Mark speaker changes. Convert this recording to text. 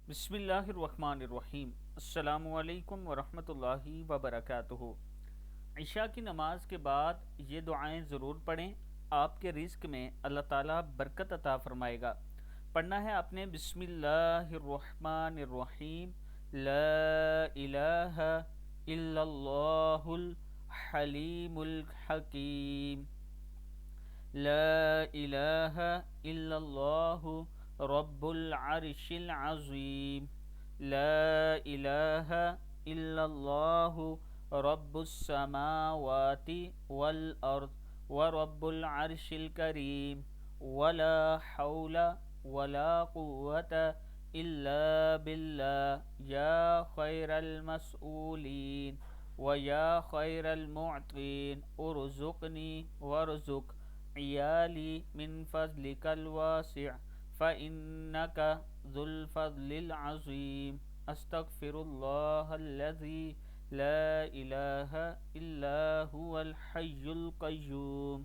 Speaker 1: بسم اللہ الرحمن الرحیم۔ السلام علیکم ورحمۃ اللہ وبرکاتہ۔ عشاء کی نماز کے بعد یہ دعائیں ضرور پڑھیں، آپ کے رزق میں اللہ تعالیٰ برکت عطا فرمائے گا۔ پڑھنا ہے آپ نے بسم اللہ الرحمن الرحیم، لا الہ الا اللہ الحلیم الحکیم، لا الہ الا اللہ رب العرش العظیم، لا الہ الا اللہ رب السماوات والارض ورب العرش الکریم، ولا حول ولا قوة الا باللہ یا خیر المسئولین ویا خیر المعطین، ارزقنی وارزق عیالی من فضلک الواسع فإنک ذو الفضل العظیم، استغفر اللہ الذی لا الہ الا هو الحی القیوم۔